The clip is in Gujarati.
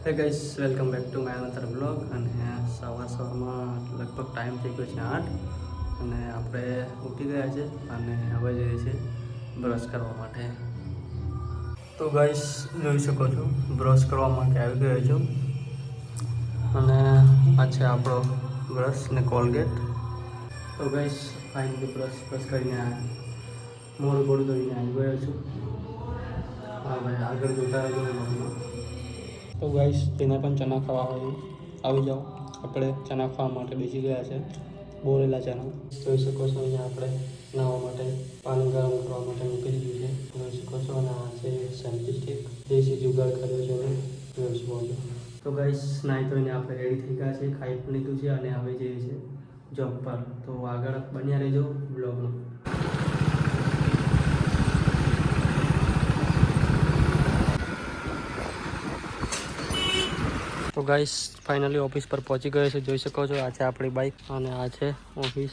હે guys, welcome back to my another blog. અને સવારમાં લગભગ ટાઈમ થઈ ગયો છે 8 અને આપણે ઉઠી ગયા છે અને હવે જઈએ છીએ બ્રશ કરવા માટે. તો ગાઈસ જોઈ શકો છો, બ્રશ કરવા માટે આવી ગયો છું અને આ છે આપણો બ્રશ ને કોલગેટ. તો ગાઈસ ફાઇનલી બ્રશ કરીને મોઢું બોડું ધોઈને આવી ગયો છું. હા ભાઈ, આગળ જોતા રહેજો બ્લોગમાં. તો ગાઈસ, જેને પણ ચણા ખાવા હોય આવી જાઓ. આપણે ચણા ખાવા માટે બેસી ગયા છે, બોરેલા ચણા. જોઈ શકો છો, અહીંયા આપણે નાહવા માટે પાણી ગરમ કરવા માટે મૂકી દીધું છે. જોઈ શકો છો. અને આ છે સેલ્ફી સ્ટિક, દેશી જુગાડ કર્યો છે હવે. જોઈ શકો છો. તો ગાઈસ, નાહી ધોઈને આપણે રેડી થઈ ગયા છે, ખાઈ પણ લીધું છે અને હવે જઈએ છીએ જોબ પર. તો આગળ બન્યા રહેજો બ્લોગમાં. તો ગાઈસ ફાઇનલી ઓફિસ પર પહોંચી ગયો છે. જોઈ શકો છો, આ છે આપણી બાઇક અને આ છે ઓફિસ.